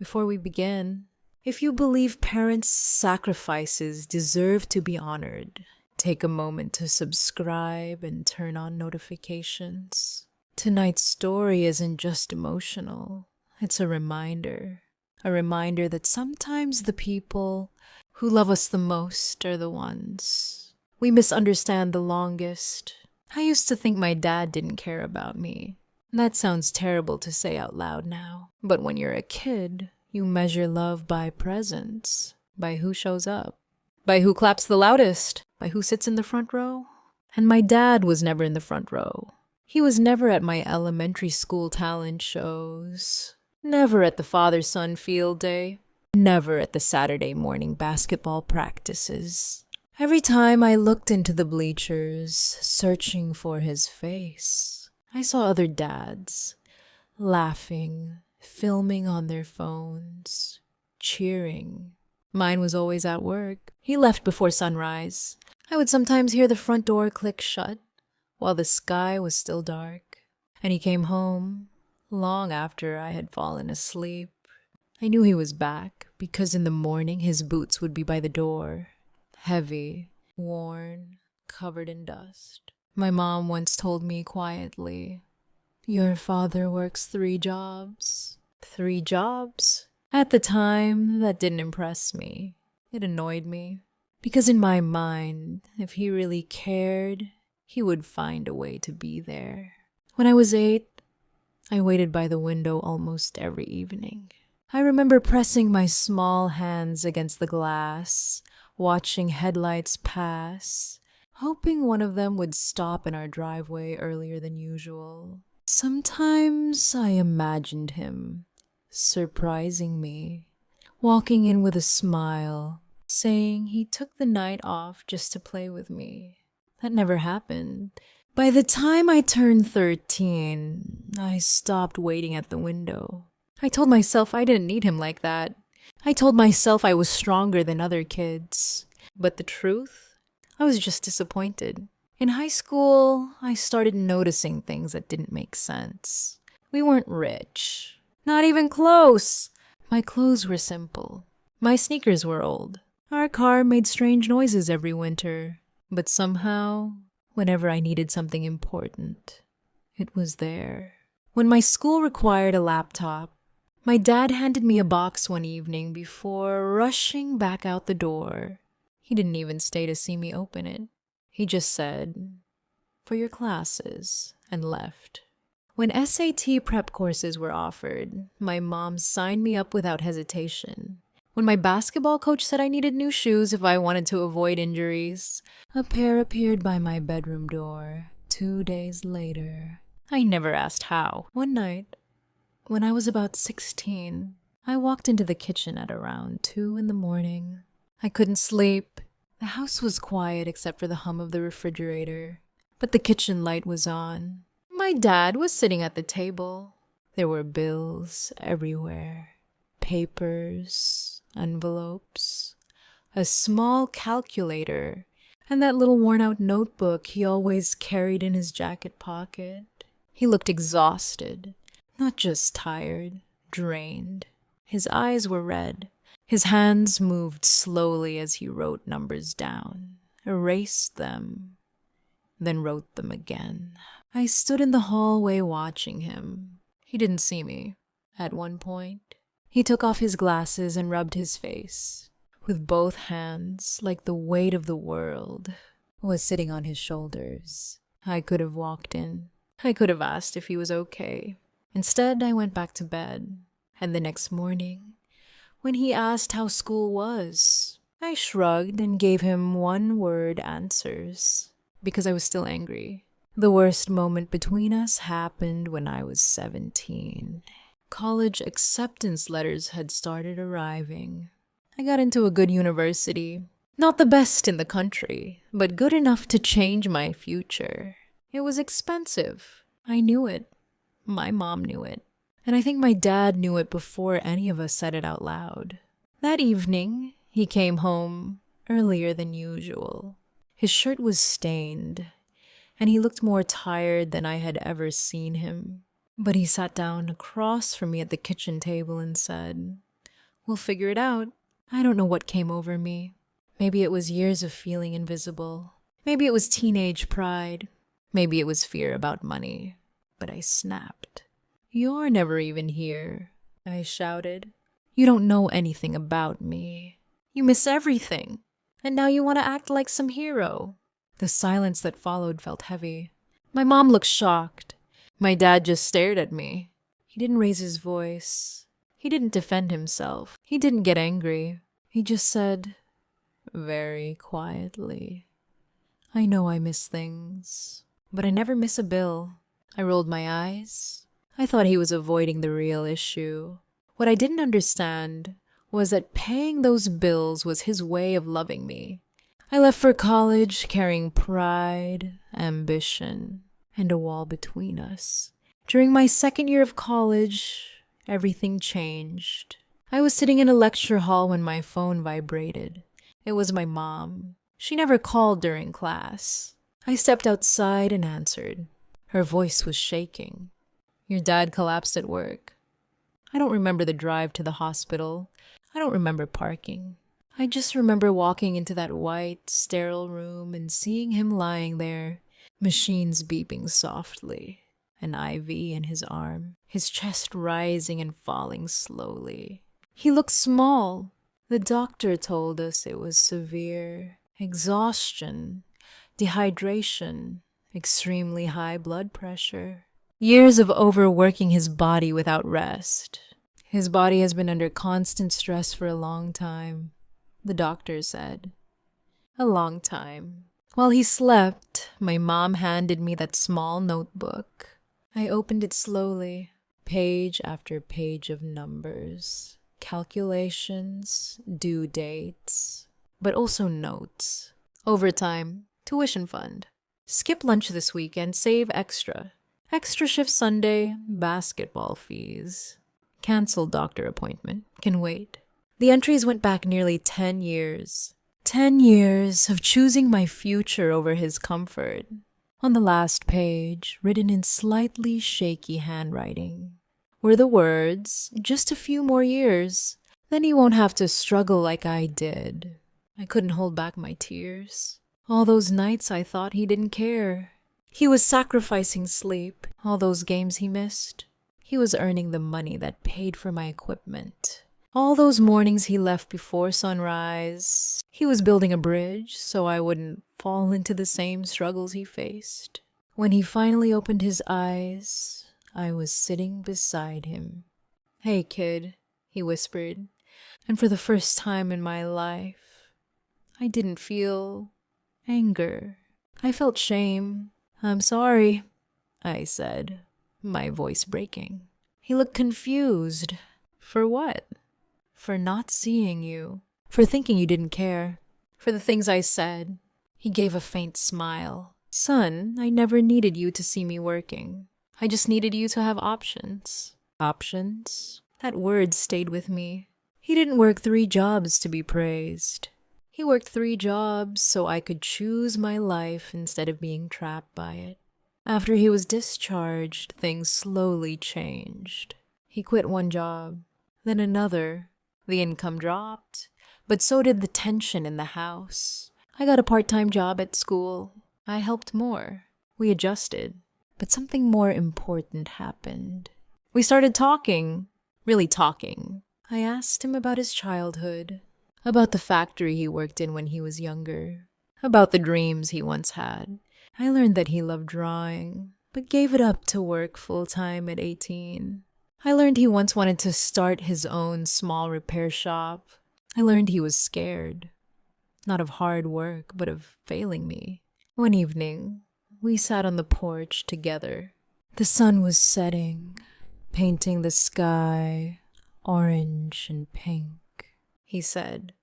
Before we begin, if you believe parents' sacrifices deserve to be honored, take a moment to subscribe and turn on notifications. Tonight's story isn't just emotional, it's a reminder. A reminder that sometimes the people who love us the most are the ones we misunderstand the longest. I used to think my dad didn't care about me. That sounds terrible to say out loud now. But when you're a kid, you measure love by presence, by who shows up, by who claps the loudest, by who sits in the front row. And my dad was never in the front row. He was never at my elementary school talent shows, never at the father-son field day, never at the Saturday morning basketball practices. Every time I looked into the bleachers, searching for his face, I saw other dads, laughing, filming on their phones, cheering. Mine was always at work. He left before sunrise. I would sometimes hear the front door click shut while the sky was still dark. And he came home long after I had fallen asleep. I knew he was back because in the morning his boots would be by the door, heavy, worn, covered in dust. My mom once told me quietly, "Your father works 3 jobs." 3 jobs? At the time, that didn't impress me. It annoyed me. Because in my mind, if he really cared, he would find a way to be there. When I was 8, I waited by the window almost every evening. I remember pressing my small hands against the glass, watching headlights pass, hoping one of them would stop in our driveway earlier than usual. Sometimes I imagined him surprising me, walking in with a smile, saying he took the night off just to play with me. That never happened. By the time I turned 13, I stopped waiting at the window. I told myself I didn't need him like that. I told myself I was stronger than other kids. But the truth? I was just disappointed. In high school, I started noticing things that didn't make sense. We weren't rich. Not even close. My clothes were simple. My sneakers were old. Our car made strange noises every winter. But somehow, whenever I needed something important, it was there. When my school required a laptop, my dad handed me a box one evening before rushing back out the door. He didn't even stay to see me open it. He just said, "For your classes," and left. When SAT prep courses were offered, my mom signed me up without hesitation. When my basketball coach said I needed new shoes if I wanted to avoid injuries, a pair appeared by my bedroom door 2 days later. I never asked how. One night, when I was about 16, I walked into the kitchen at around 2 in the morning. I couldn't sleep. The house was quiet except for the hum of the refrigerator, but the kitchen light was on. My dad was sitting at the table. There were bills everywhere. Papers, envelopes, a small calculator, and that little worn-out notebook he always carried in his jacket pocket. He looked exhausted, not just tired, drained. His eyes were red. His hands moved slowly as he wrote numbers down, erased them, then wrote them again. I stood in the hallway watching him. He didn't see me. At one point, he took off his glasses and rubbed his face. With both hands, like the weight of the world was sitting on his shoulders. I could have walked in. I could have asked if he was okay. Instead, I went back to bed. And the next morning, when he asked how school was, I shrugged and gave him one-word answers because I was still angry. The worst moment between us happened when I was 17. College acceptance letters had started arriving. I got into a good university. Not the best in the country, but good enough to change my future. It was expensive. I knew it. My mom knew it. And I think my dad knew it before any of us said it out loud. That evening, he came home earlier than usual. His shirt was stained, and he looked more tired than I had ever seen him. But he sat down across from me at the kitchen table and said, We'll figure it out. I don't know what came over me. Maybe it was years of feeling invisible. Maybe it was teenage pride. Maybe it was fear about money. But I snapped. You're never even here, I shouted. You don't know anything about me. You miss everything. And now you want to act like some hero. The silence that followed felt heavy. My mom looked shocked. My dad just stared at me. He didn't raise his voice. He didn't defend himself. He didn't get angry. He just said, very quietly, I know I miss things, but I never miss a bill. I rolled my eyes. I thought he was avoiding the real issue. What I didn't understand was that paying those bills was his way of loving me. I left for college carrying pride, ambition, and a wall between us. During my second year of college, everything changed. I was sitting in a lecture hall when my phone vibrated. It was my mom. She never called during class. I stepped outside and answered. Her voice was shaking. Your dad collapsed at work. I don't remember the drive to the hospital. I don't remember parking. I just remember walking into that white, sterile room and seeing him lying there, machines beeping softly, an IV in his arm, his chest rising and falling slowly. He looked small. The doctor told us it was severe exhaustion, dehydration, extremely high blood pressure. Years of overworking his body without rest. His body has been under constant stress for a long time, the doctor said. A long time. While he slept, my mom handed me that small notebook. I opened it slowly, page after page of numbers, calculations, due dates, but also notes. Overtime, tuition fund. Skip lunch this weekend, save extra. Extra shift Sunday, basketball fees. Cancelled doctor appointment, can wait. The entries went back nearly 10 years. 10 years of choosing my future over his comfort. On the last page, written in slightly shaky handwriting, were the words, just a few more years. Then he won't have to struggle like I did. I couldn't hold back my tears. All those nights I thought he didn't care. He was sacrificing sleep, all those games he missed. He was earning the money that paid for my equipment. All those mornings he left before sunrise. He was building a bridge so I wouldn't fall into the same struggles he faced. When he finally opened his eyes, I was sitting beside him. Hey, kid, he whispered. And for the first time in my life, I didn't feel anger. I felt shame. I'm sorry, I said, my voice breaking. He looked confused. For what? For not seeing you. For thinking you didn't care. For the things I said. He gave a faint smile. Son, I never needed you to see me working. I just needed you to have options. Options? That word stayed with me. He didn't work 3 jobs to be praised. He worked 3 jobs so I could choose my life instead of being trapped by it. After he was discharged, things slowly changed. He quit one job, then another. The income dropped, but so did the tension in the house. I got a part-time job at school. I helped more. We adjusted. But something more important happened. We started talking. Really talking. I asked him about his childhood. About the factory he worked in when he was younger. About the dreams he once had. I learned that he loved drawing, but gave it up to work full-time at 18. I learned he once wanted to start his own small repair shop. I learned he was scared. Not of hard work, but of failing me. One evening, we sat on the porch together. The sun was setting, painting the sky orange and pink. He said,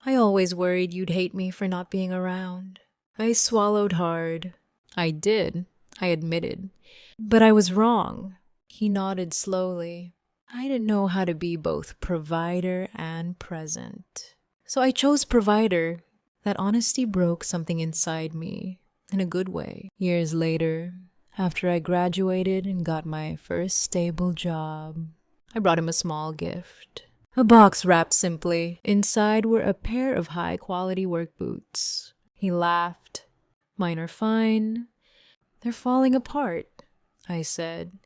I always worried you'd hate me for not being around. I swallowed hard. I did, I admitted. But I was wrong. He nodded slowly. I didn't know how to be both provider and present. So I chose provider. That honesty broke something inside me, in a good way. Years later, after I graduated and got my first stable job, I brought him a small gift. A box wrapped simply. Inside were a pair of high-quality work boots. He laughed. Mine are fine. They're falling apart, I said.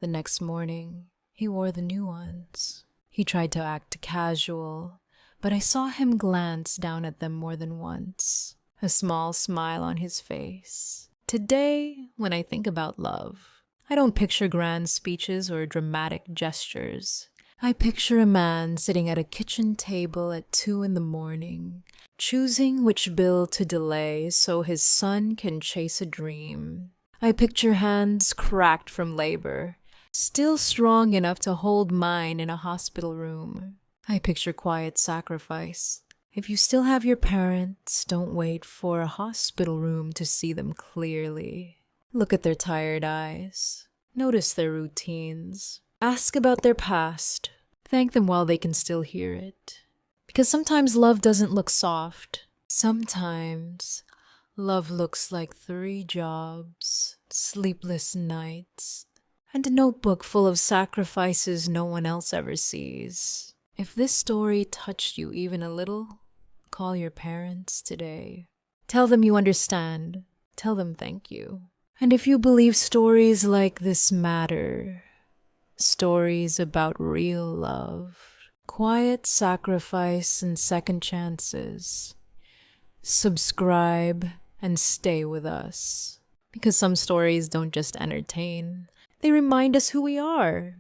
The next morning, he wore the new ones. He tried to act casual, but I saw him glance down at them more than once, a small smile on his face. Today, when I think about love, I don't picture grand speeches or dramatic gestures. I picture a man sitting at a kitchen table at 2 in the morning, choosing which bill to delay so his son can chase a dream. I picture hands cracked from labor, still strong enough to hold mine in a hospital room. I picture quiet sacrifice. If you still have your parents, don't wait for a hospital room to see them clearly. Look at their tired eyes. Notice their routines. Ask about their past. Thank them while they can still hear it. Because sometimes love doesn't look soft. Sometimes love looks like 3 jobs, sleepless nights, and a notebook full of sacrifices no one else ever sees. If this story touched you even a little, call your parents today. Tell them you understand. Tell them thank you. And if you believe stories like this matter, stories about real love, quiet sacrifice and second chances, subscribe and stay with us. Because some stories don't just entertain, they remind us who we are.